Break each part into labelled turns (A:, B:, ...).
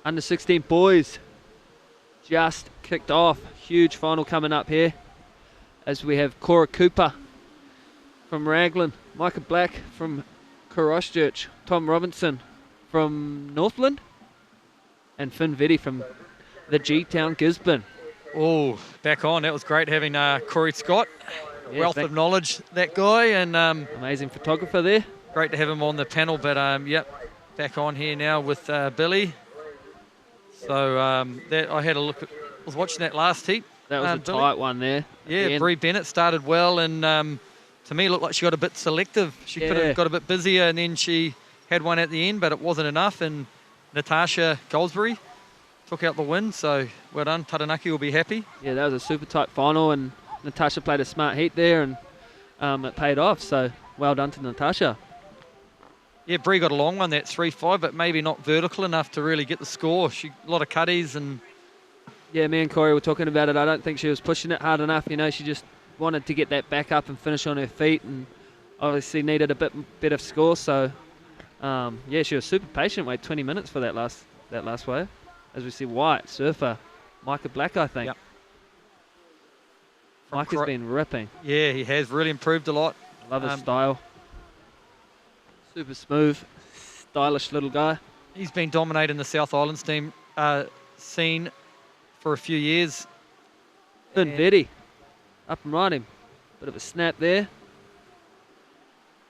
A: Under 16 boys just kicked off. Huge final coming up here as we have Cora Cooper from Raglan, Micah Black from Christchurch, Tom Robinson from Northland, and Finn Vetty from the G-Town Gisborne.
B: Oh, back on. That was great having Corey Scott.
A: Yeah,
B: Wealth of knowledge, that guy. And
A: amazing photographer there.
B: Great to have him on the panel. But, yep, back on here now with Billy. So that I had a look at, was watching that last heat.
A: That was a
B: Billy.
A: tight one there.
B: Yeah, Bree Bennett started well, and to me it looked like she got a bit selective. She could have got a bit busier, and then she had one at the end, but it wasn't enough. And Natasha Goldsbury took out the win, so well done. Taranaki will be happy.
A: Yeah, that was a super tight final, and Natasha played a smart heat there, and it paid off. So well done to Natasha.
B: Yeah, Bree got a long one, that 3-5, but maybe not vertical enough to really get the score. A lot of cutties and...
A: Yeah, me and Corey were talking about it. I don't think she was pushing it hard enough. You know, she just wanted to get that back up and finish on her feet, and obviously needed a bit better score. So, yeah, she was super patient. Wait 20 minutes for that last wave. As we see, White surfer, Micah Black, I think.
B: Yep.
A: Micah's been ripping.
B: Yeah, he has really improved a lot.
A: Love his style. Super smooth, stylish little guy.
B: He's been dominating the South Island scene for a few years.
A: Finn Vetty, up and riding. Bit of a snap there.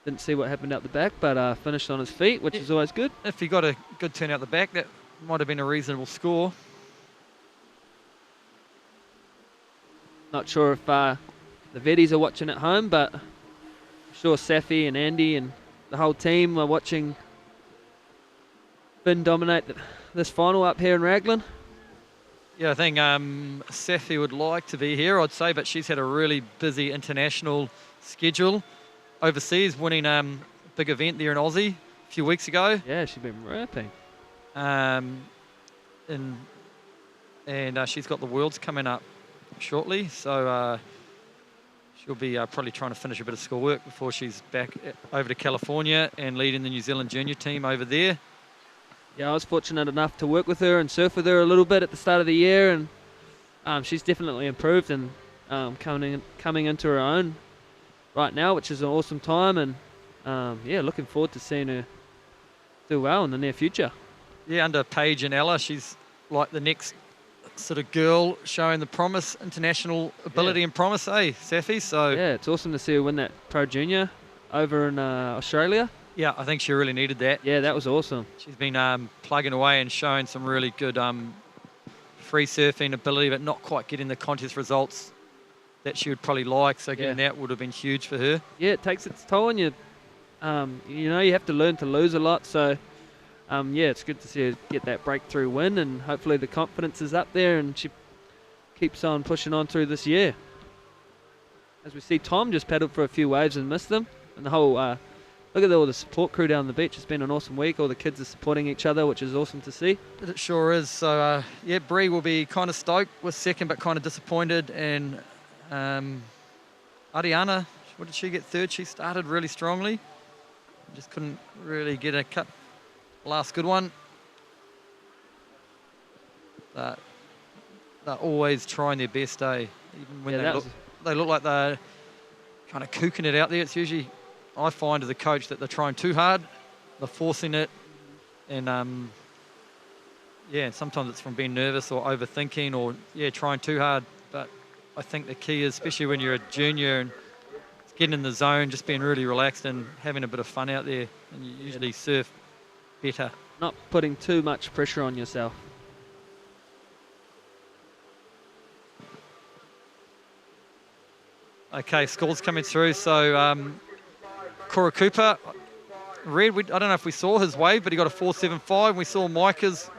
A: Didn't see what happened out the back, but finished on his feet, which is always good.
B: If he got a good turn out the back, that might have been a reasonable score.
A: Not sure if the Vetties are watching at home, but I'm sure Safi and Andy and the whole team are watching Finn dominate this final up here in Raglan.
B: Yeah, I think Safi would like to be here, I'd say, but she's had a really busy international schedule overseas, winning a big event there in Aussie a few weeks ago.
A: Yeah, she's been rapping.
B: And she's got the Worlds coming up shortly, so she'll be probably trying to finish a bit of schoolwork before she's back over to California and leading the New Zealand junior team over there.
A: Yeah, I was fortunate enough to work with her and surf with her a little bit at the start of the year, and she's definitely improved and coming into her own right now, which is an awesome time, and yeah, looking forward to seeing her do well in the near future.
B: Yeah, under Paige and Ella, she's like the next sort of girl showing the promise, international ability and promise, Safi? So
A: yeah, it's awesome to see her win that Pro Junior over in Australia.
B: Yeah, I think she really needed that.
A: Yeah, that was awesome.
B: She's been plugging away and showing some really good free surfing ability, but not quite getting the contest results that she would probably like. So getting that would have been huge for her. Yeah,
A: it takes its toll on you. You know, you have to learn to lose a lot. So yeah, it's good to see her get that breakthrough win, and hopefully the confidence is up there and she keeps on pushing on through this year. As we see, Tom just paddled for a few waves and missed them, and the whole look at all the support crew down the beach. It's been an awesome week. All the kids are supporting each other, which is awesome to see.
B: It sure is. So yeah, Bree will be kind of stoked with second, but kind of disappointed. And Ariana, what did she get? Third. She started really strongly, just couldn't really get a cut. Last good one. They're always trying their best, even when they look like they're kind of kooking it out there. It's usually, I find as a coach, that they're trying too hard, they're forcing it, and yeah, sometimes it's from being nervous or overthinking or trying too hard. But I think the key is, especially when you're a junior and getting in the zone, just being really relaxed and having a bit of fun out there, and you usually surf better.
A: Not putting too much pressure on yourself.
B: Okay, scores coming through. So Cora Cooper, Red, I don't know if we saw his wave, but he got a 4.75. We saw Micah's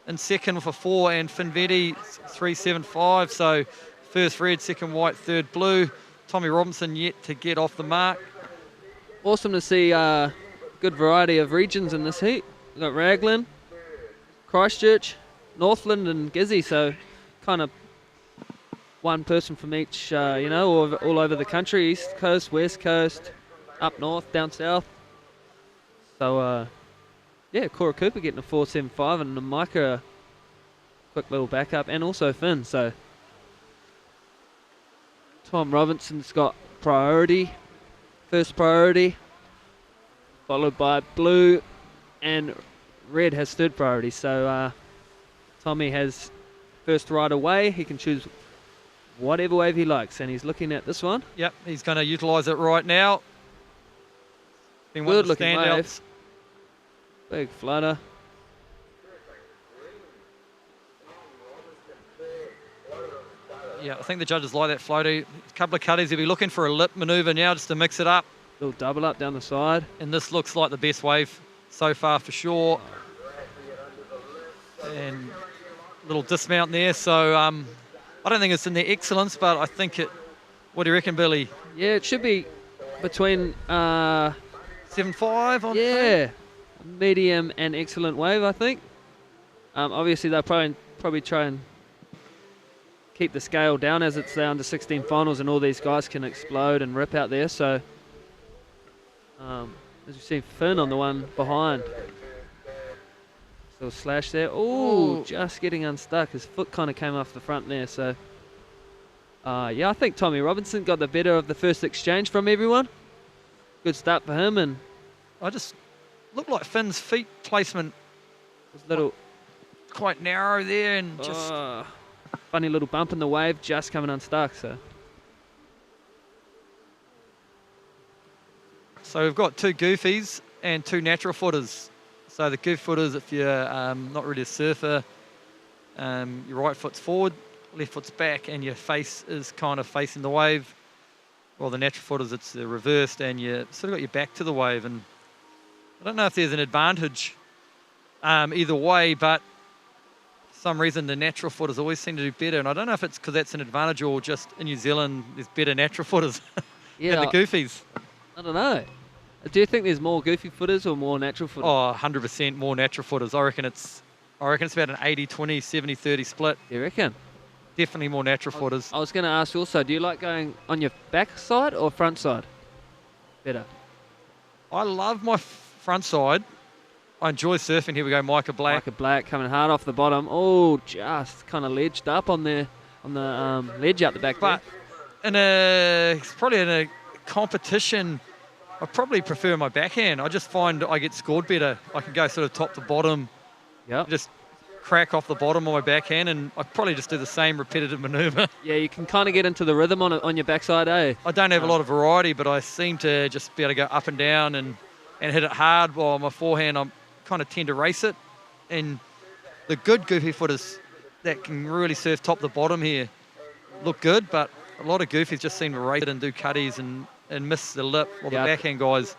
B: in second with a 4, and Finn Vetty 3.75. So first red, second white, third blue. Tommy Robinson yet to get off the mark.
A: Awesome to see good variety of regions in this heat. We've got Raglan, Christchurch, Northland and Gizzy, so kind of one person from each, you know, all over the country, East Coast, West Coast, up north, down south. So Yeah, Cora Cooper getting a 4.75 and Micah a quick little backup, and also Finn. So Tom Robinson's got priority, first priority, followed by blue, and red has third priority. So Tommy has first right away. He can choose whatever wave he likes, and he's looking at this one.
B: Yep, he's going to utilise it right now.
A: Good looking wave. Big flutter.
B: Yeah, I think the judges like that floaty. A couple of cutties. He'll be looking for a lip manoeuvre now just to mix it up.
A: Little double up down the side.
B: And this looks like the best wave so far for sure. And a little dismount there. So I don't think it's in the excellence, but I think it... What do you reckon, Billy?
A: Yeah, it should be between...
B: 7.5 on
A: yeah, medium and excellent wave, I think. Obviously, they'll probably try and keep the scale down as it's the under 16 finals and all these guys can explode and rip out there. So, as you see, Finn on the one behind. Little slash there. Ooh, just getting unstuck. His foot kind of came off the front there. So, yeah, I think Tommy Robinson got the better of the first exchange from everyone. Good start for him, and
B: I just looked like Finn's feet placement
A: was little
B: quite narrow there, and just
A: funny little bump in the wave, just coming unstuck.
B: So we've got two goofies and two natural footers. So the goof footers, if you're not really a surfer, your right foot's forward, left foot's back, and your face is kind of facing the wave. Well, the natural footers, it's reversed, and you sort of got your back to the wave. And I don't know if there's an advantage either way, but for some reason the natural footers always seem to do better. And I don't know if it's because that's an advantage or just in New Zealand there's better natural footers than the goofies.
A: I don't know. Do you think there's more goofy footers or more natural footers?
B: Oh, 100% more natural footers. I reckon it's about an 80-20, 70-30 split.
A: You reckon?
B: Definitely more natural footers.
A: I was going to ask you also, do you like going on your back side or front side better?
B: I love my front side. I enjoy surfing. Here we go, Micah Black.
A: Micah Black coming hard off the bottom. Oh, just kind of ledged up on the ledge out the back
B: but
A: there.
B: It's probably in a competition, I probably prefer my backhand. I just find I get scored better. I can go sort of top to bottom.
A: Yeah.
B: Just crack off the bottom of my backhand, and I probably just do the same repetitive manoeuvre.
A: Yeah, you can kind of get into the rhythm on your backside, eh?
B: I don't have a lot of variety, but I seem to just be able to go up and down and hit it hard, while my forehand, I kind of tend to race it. And the good goofy footers that can really surf top to bottom here look good, but a lot of goofies just seem to race it and do cutties and miss the lip, while the backhand guys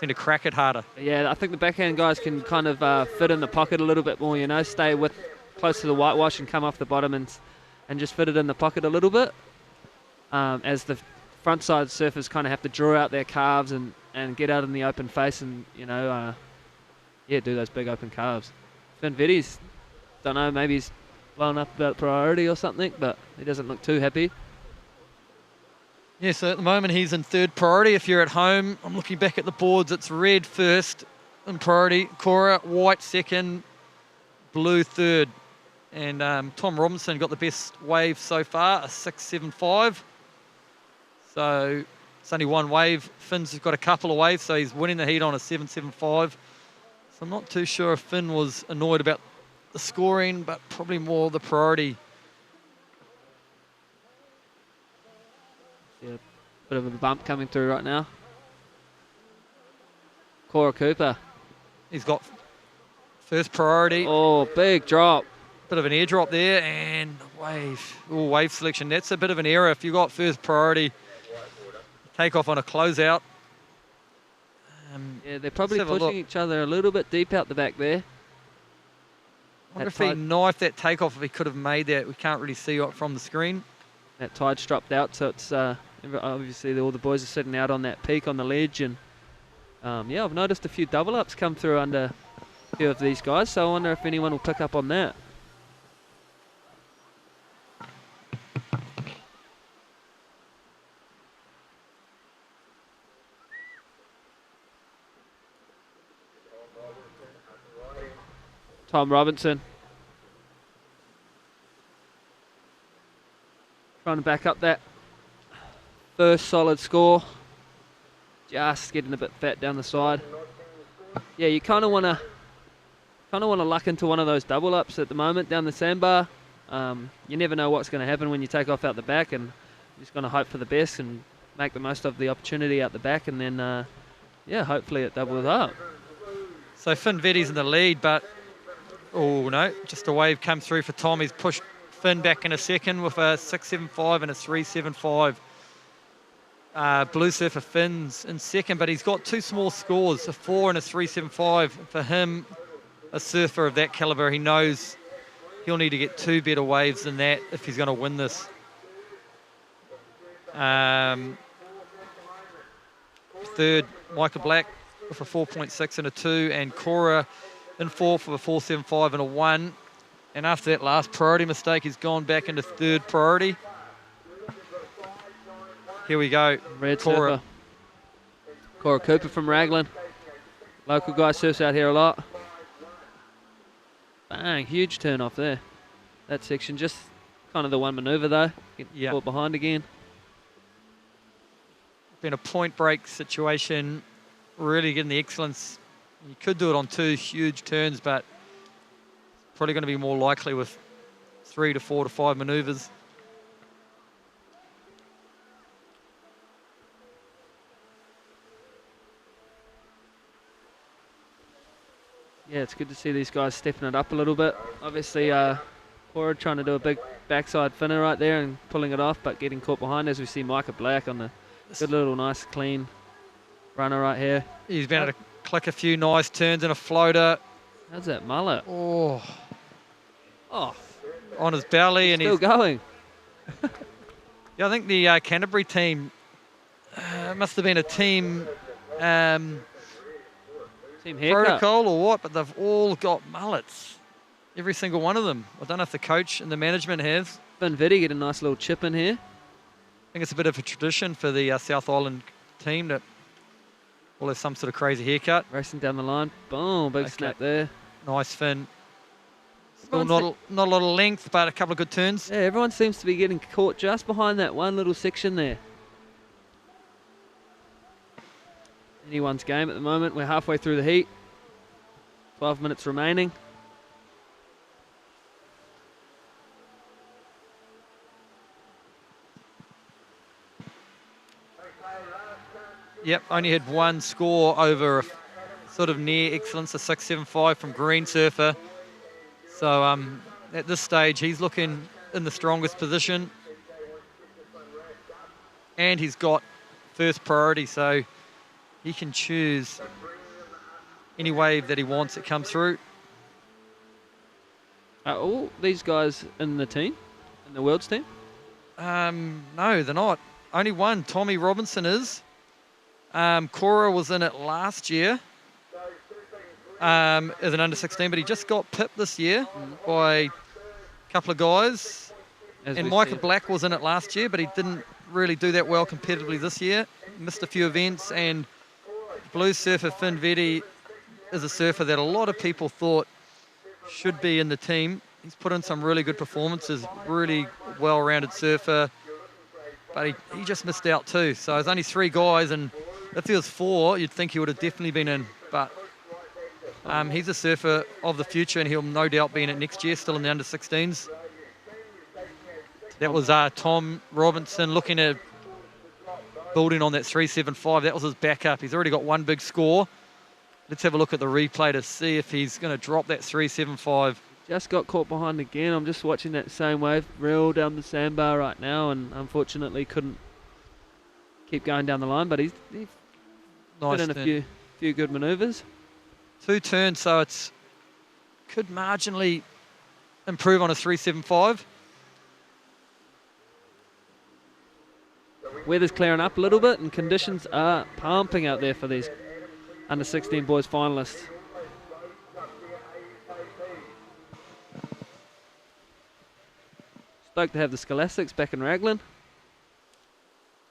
B: seem to crack it harder.
A: Yeah, I think the backhand guys can kind of fit in the pocket a little bit more, you know, stay close to the whitewash and come off the bottom and just fit it in the pocket a little bit. As the front side surfers kind of have to draw out their calves and get out in the open face and, you know, do those big open calves. Finn Vetti's, don't know, maybe he's blown up about priority or something, but he doesn't look too happy.
B: Yeah, so at the moment he's in third priority. If you're at home, I'm looking back at the boards. It's red first in priority, Cora, white second, blue third. And Tom Robinson got the best wave so far, a 6.75. So it's only one wave. Finn's got a couple of waves, so he's winning the heat on a 7.75. So I'm not too sure if Finn was annoyed about the scoring, but probably more the priority.
A: Yeah, bit of a bump coming through right now. Cora Cooper.
B: He's got first priority.
A: Oh, big drop.
B: Bit of an airdrop there, and wave. Oh, wave selection. That's a bit of an error. If you got first priority, take off on a closeout.
A: Yeah, they're probably pushing each other a little bit deep out the back there.
B: I wonder if he knifed that takeoff, if he could have made that. We can't really see it from the screen.
A: That tide's dropped out, so it's obviously all the boys are sitting out on that peak on the ledge, and yeah, I've noticed a few double ups come through under a few of these guys, so I wonder if anyone will pick up on that. Tom Robinson. Trying to back up that first solid score. Just getting a bit fat down the side. Yeah, you kind of want to luck into one of those double ups at the moment down the sandbar. You never know what's going to happen when you take off out the back, and you're just going to hope for the best and make the most of the opportunity out the back, and then yeah, hopefully it doubles up.
B: So Finn Vetti's in the lead, but oh no, just a wave come through for Tom. He's pushed Finn back in a second with a 6.75 and a 3.75. Blue Surfer Finn's in second, but he's got two small scores, a 4 and a 3.75. For him, a surfer of that caliber, he knows he'll need to get two better waves than that if he's going to win this. Third, Michael Black with a 4.6 and a 2, and Cora in fourth with a 4.75 and a 1. And after that last priority mistake, he's gone back into third priority. Here we go.
A: Red Cora. Surfer. Cora Cooper from Raglan. Local guy surfs out here a lot. Bang, huge turn off there. That section, just kind of the one manoeuvre though. Get caught behind again.
B: Been a point break situation. Really getting the excellence. You could do it on two huge turns, but probably going to be more likely with 3 to 4 to 5 manoeuvres.
A: Yeah, it's good to see these guys stepping it up a little bit. Obviously, Cora trying to do a big backside finner right there and pulling it off, but getting caught behind as we see Micah Black on the good little nice clean runner right here.
B: He's been able to click a few nice turns and a floater.
A: How's that mullet?
B: Oh,
A: oh,
B: on his belly, and
A: he's still going.
B: Yeah, I think the Canterbury team must have been a team protocol or what, but they've all got mullets. Every single one of them. I don't know if the coach and the management have.
A: Finn Vetty get a nice little chip in here.
B: I think it's a bit of a tradition for the South Island team that will have some sort of crazy haircut.
A: Racing down the line. Boom, big snap there.
B: Nice fin. Still not a lot of length, but a couple of good turns.
A: Yeah, everyone seems to be getting caught just behind that one little section there. Anyone's game at the moment. We're halfway through the heat. 12 minutes remaining.
B: Yep, only had one score over a sort of near excellence, a 6.75 from Green Surfer. So at this stage, he's looking in the strongest position. And he's got first priority, so he can choose any wave that he wants that comes through.
A: Are all these guys in the team, in the World's team?
B: No, they're not. Only one, Tommy Robinson is. Cora was in it last year as an under-16, but he just got pipped this year by a couple of guys. And Micah Black was in it last year, but he didn't really do that well competitively this year. Missed a few events, and Blue Surfer Finn Vetty is a surfer that a lot of people thought should be in the team. He's put in some really good performances, really well-rounded surfer, but he just missed out too. So there's only 3 guys, and if there was 4, you'd think he would have definitely been in. But he's a surfer of the future, and he'll no doubt be in it next year, still in the under-16s. That was Tom Robinson looking at building on that 3.75. That was his backup. He's already got one big score. Let's have a look at the replay to see if he's going to drop that 3.75.
A: Just got caught behind again. I'm just watching that same wave reel down the sandbar right now, and unfortunately couldn't keep going down the line, but he's put in a few good manoeuvres.
B: 2 turns, so it's could marginally improve on a 3.75.
A: Weather's clearing up a little bit, and conditions are pumping out there for these under-16 boys finalists. Stoked to have the Scholastics back in Raglan.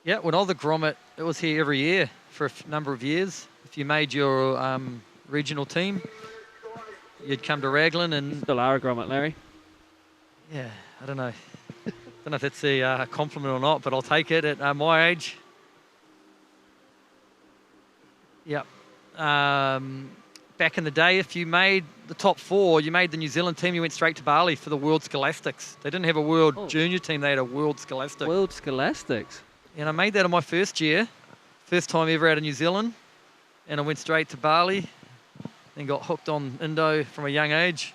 B: Yeah, when I was a grommet, it was here every year for a number of years. If you made your regional team, you'd come to Raglan,
A: You
B: and
A: still are a grommet, Larry.
B: yeah, I don't know. Don't know if that's a compliment or not, but I'll take it at my age. Yep. Back in the day, if you made the top 4, you made the New Zealand team, you went straight to Bali for the World Scholastics. They didn't have a World Junior team, they had a World Scholastic.
A: World Scholastics.
B: And I made that in my first year. First time ever out of New Zealand. And I went straight to Bali and got hooked on Indo from a young age.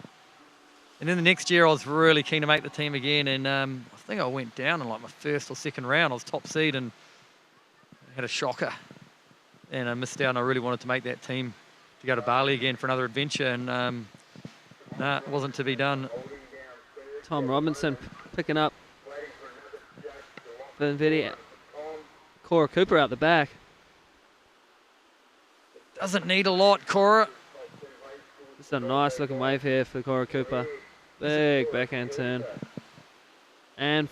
B: And then the next year I was really keen to make the team again, and I think I went down in like my first or second round. I was top seed and had a shocker. And I missed out, and I really wanted to make that team to go to Bali again for another adventure, and nah, it wasn't to be done.
A: Tom Robinson picking up the video. Cora Cooper out the back.
B: Doesn't need a lot, Cora.
A: It's a nice looking wave here for Cora Cooper. Big backhand turn. And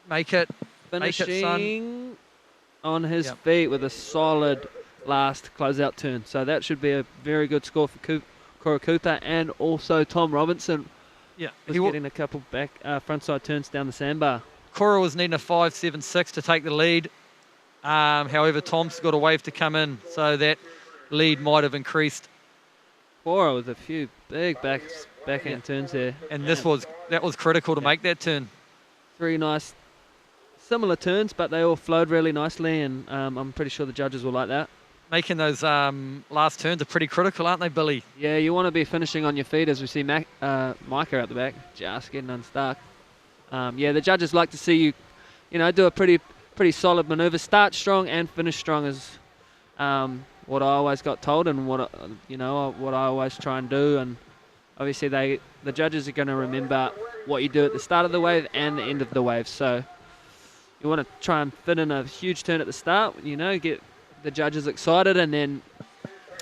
B: make it
A: finishing on his feet with a solid last closeout turn. So that should be a very good score for Cora Cooper, and also Tom Robinson.
B: Yeah,
A: was getting a couple back frontside turns down the sandbar.
B: Cora was needing a 5.76 to take the lead. However, Tom's got a wave to come in, so that lead might have increased.
A: Cora with a few big backhand turns here.
B: And that was critical to make that turn.
A: 3 nice similar turns, but they all flowed really nicely, and I'm pretty sure the judges will like that.
B: Making those last turns are pretty critical, aren't they, Billy?
A: Yeah, you want to be finishing on your feet, as we see Micah out the back, just getting unstuck. Yeah, the judges like to see you do a pretty solid manoeuvre. Start strong and finish strong is what I always got told, and what I always try and do. And obviously the judges are going to remember what you do at the start of the wave and the end of the wave. So you want to try and fit in a huge turn at the start, get the judges excited, and then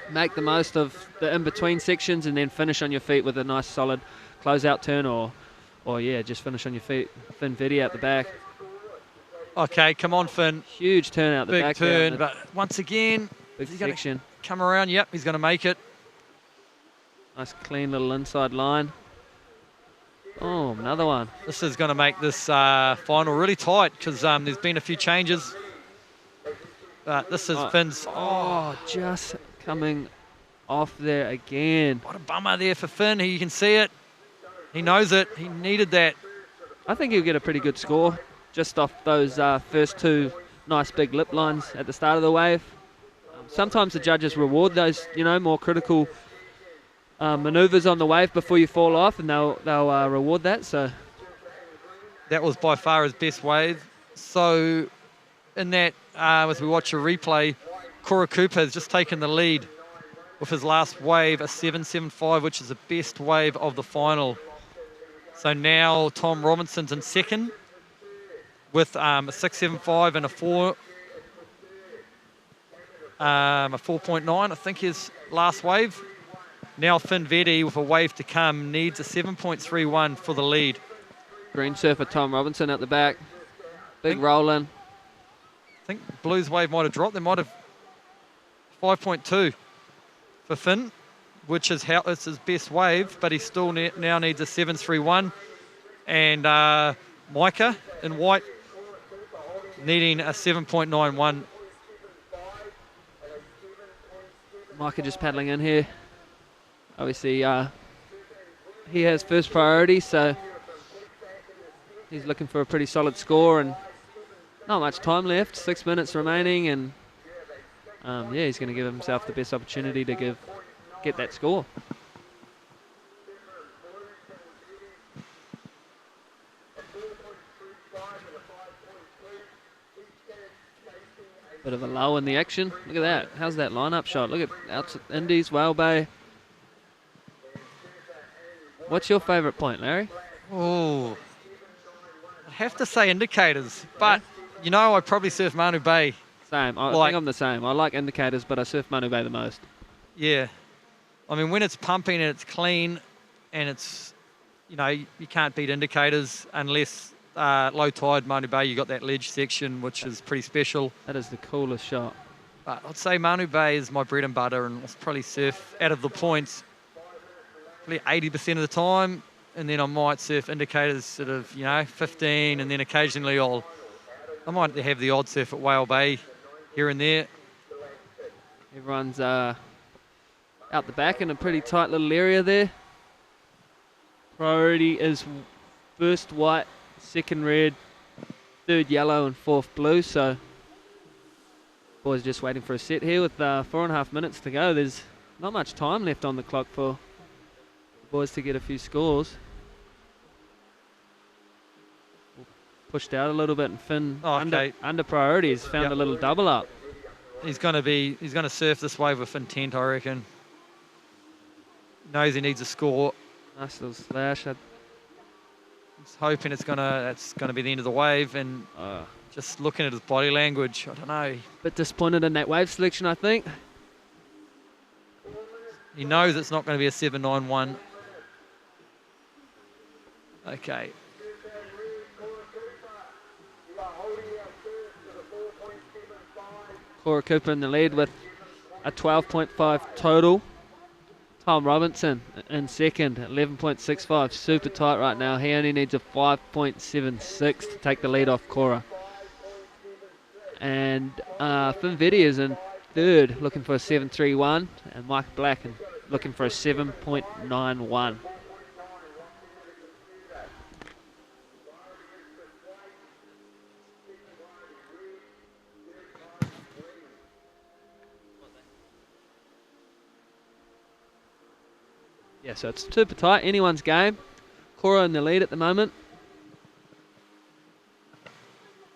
A: make the most of the in-between sections, and then finish on your feet with a nice solid close-out turn, or just finish on your feet. Finn Vetti out the back.
B: Okay, come on, Finn.
A: Huge turn out the back.
B: Big turn, but once again,
A: big section.
B: Come around, yep, he's going to make it.
A: Nice clean little inside line. Oh, another one.
B: This is going to make this final really tight, because there's been a few changes. But this is Finn's.
A: Oh, just coming off there again.
B: What a bummer there for Finn. You can see it. He knows it. He needed that.
A: I think he'll get a pretty good score just off those first 2 nice big lip lines at the start of the wave. Sometimes the judges reward those, more critical maneuvers on the wave before you fall off, and they'll reward that. So
B: that was by far his best wave. So in that, as we watch a replay, Cora Cooper has just taken the lead with his last wave, a 7.75, which is the best wave of the final. So now Tom Robinson's in second with a 6.75 and a 4.9, I think, his last wave. Now Finn Vetti, with a wave to come, needs a 7.31 for the lead.
A: Green surfer Tom Robinson at the back. Big rolling.
B: I think Blues wave might have dropped. They might have 5.2 for Finn, which is it's his best wave, but he still now needs a 7.31. And Micah in white needing a 7.91.
A: Micah just paddling in here. Obviously, he has first priority, so he's looking for a pretty solid score, and not much time left, 6 minutes remaining, and he's going to give himself the best opportunity to get that score. Bit of a lull in the action. Look at that. How's that lineup shot? Look at out Indies, Whale Bay. What's your favourite point, Larry?
B: Oh, I have to say indicators, but I probably surf Manu Bay.
A: Same. I think I'm the same. I like indicators, but I surf Manu Bay the most.
B: Yeah. I mean, when it's pumping and it's clean and it's, you can't beat indicators unless low tide, Manu Bay, you got that ledge section, which is pretty special.
A: That is the coolest shot.
B: But I'd say Manu Bay is my bread and butter, and I'll probably surf out of the points probably 80% of the time, and then I might surf indicators sort of, 15, and then occasionally I might have the odd surf at Whale Bay here and there.
A: Everyone's out the back in a pretty tight little area there. Priority is first white, second red, third yellow, and fourth blue. So boys just waiting for a set here with 4.5 minutes to go. There's not much time left on the clock for the boys to get a few scores. Pushed out a little bit, and Finn under priorities found a little double up.
B: He's going to surf this wave with intent, I reckon. Knows he needs a score.
A: Nice little slash.
B: He's hoping it's gonna be the end of the wave, and just looking at his body language, I don't know.
A: Bit disappointed in that wave selection, I think.
B: He knows it's not going to be a 7.91. Okay.
A: Cora Cooper in the lead with a 12.5 total. Tom Robinson in second, 11.65. Super tight right now. He only needs a 5.76 to take the lead off Cora. And Finn Vetti is in third, looking for a 7.31. And Mike Black looking for a 7.91. Yeah, so it's super tight. Anyone's game. Cora in the lead at the moment.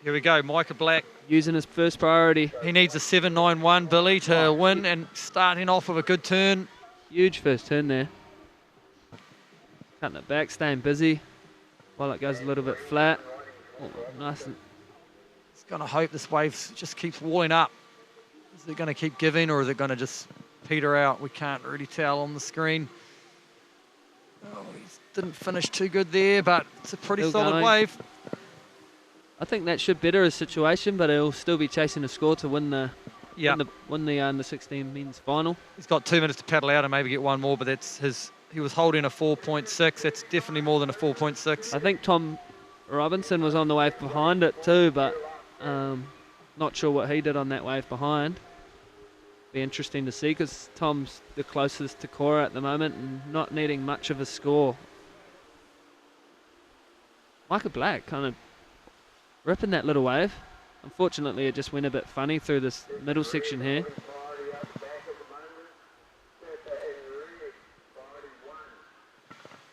B: Here we go, Micah Black.
A: Using his first priority.
B: He needs a 7.91, Billy, to win, and starting off with a good turn.
A: Huge first turn there. Cutting it back, staying busy while it goes a little bit flat. Oh, nice.
B: He's going to hope this wave just keeps walling up. Is it going to keep giving, or is it going to just peter out? We can't really tell on the screen. Oh, he didn't finish too good there, but it's a pretty solid wave.
A: I think that should better his situation, but he'll still be chasing a score to win the under 16 men's final.
B: He's got 2 minutes to paddle out and maybe get one more, but that's he was holding a 4.6. That's definitely more than a 4.6.
A: I think Tom Robinson was on the wave behind it too, but not sure what he did on that wave behind. Be interesting to see, because Tom's the closest to Cora at the moment and not needing much of a score. Micah Black kind of ripping that little wave. Unfortunately, it just went a bit funny through this middle section here.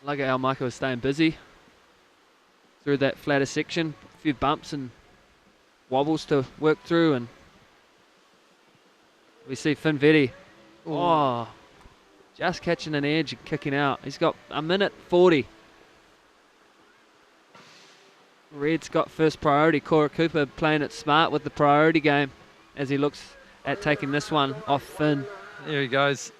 A: Like how Micah was staying busy through that flatter section. A few bumps and wobbles to work through, and we see Finn Vetti. Oh, just catching an edge and kicking out. He's got a minute 40. Red's got first priority. Cora Cooper playing it smart with the priority game as he looks at taking this one off Finn.
B: There he goes.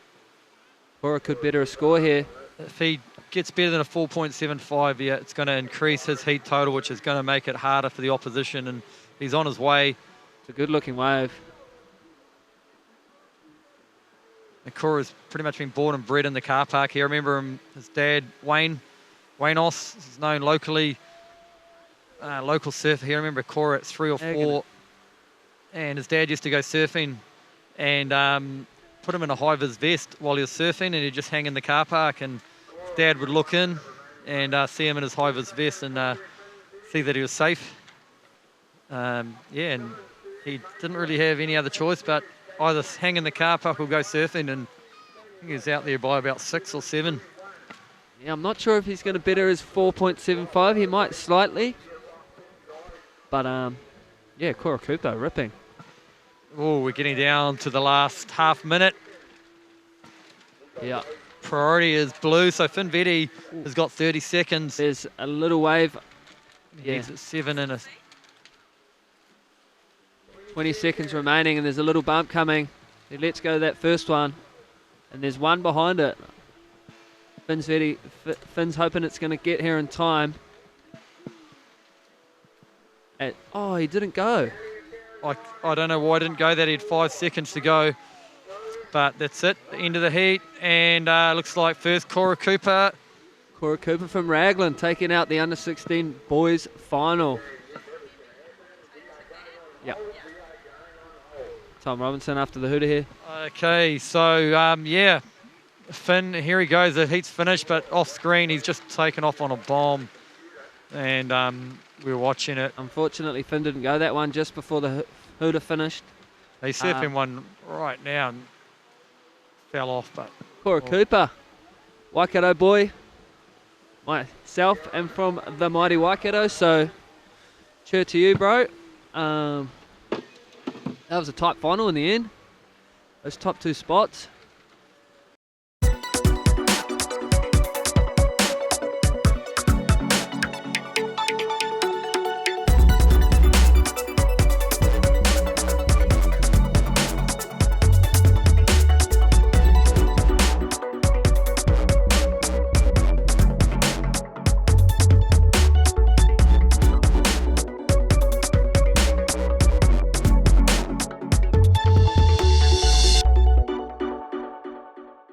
A: Cora could better a score here.
B: If he gets better than a 4.75, yeah, it's going to increase his heat total, which is going to make it harder for the opposition, and he's on his way.
A: It's a good-looking wave.
B: And Cora's pretty much been born and bred in the car park here. I remember his dad, Wayne Oss, he's known locally, local surfer here. I remember Cora at 3 or 4, and his dad used to go surfing and put him in a high-vis vest while he was surfing, and he'd just hang in the car park, and his dad would look in and see him in his high-vis vest and see that he was safe. And he didn't really have any other choice but either hang in the car park or go surfing, and I think he was out there by about 6 or 7.
A: Yeah, I'm not sure if he's going to better his 4.75. He might slightly. But, yeah, Cora Cooper ripping.
B: Oh, we're getting down to the last half minute.
A: Yeah.
B: Priority is blue, so Finn Vetti has got 30 seconds.
A: There's a little wave.
B: He's at 7 and
A: 20 seconds remaining, and there's a little bump coming. He lets go that first one, and there's one behind it. Finn's hoping it's going to get here in time. He didn't go.
B: I don't know why he didn't go. That he had 5 seconds to go. But that's it, the end of the heat. And looks like first Cora Cooper.
A: Cora Cooper from Raglan taking out the under-16 boys final. Yep. Tom Robinson after the hooter here.
B: Okay, so yeah, Finn, here he goes. The heat's finished, but off screen, he's just taken off on a bomb. And we were watching it.
A: Unfortunately, Finn didn't go that one just before the hooter finished.
B: He's surfing one right now and fell off, but...
A: Cora Cooper, Waikato boy, myself and from the mighty Waikato, so cheer to you, bro. That was a tight final in the end. Those top two spots.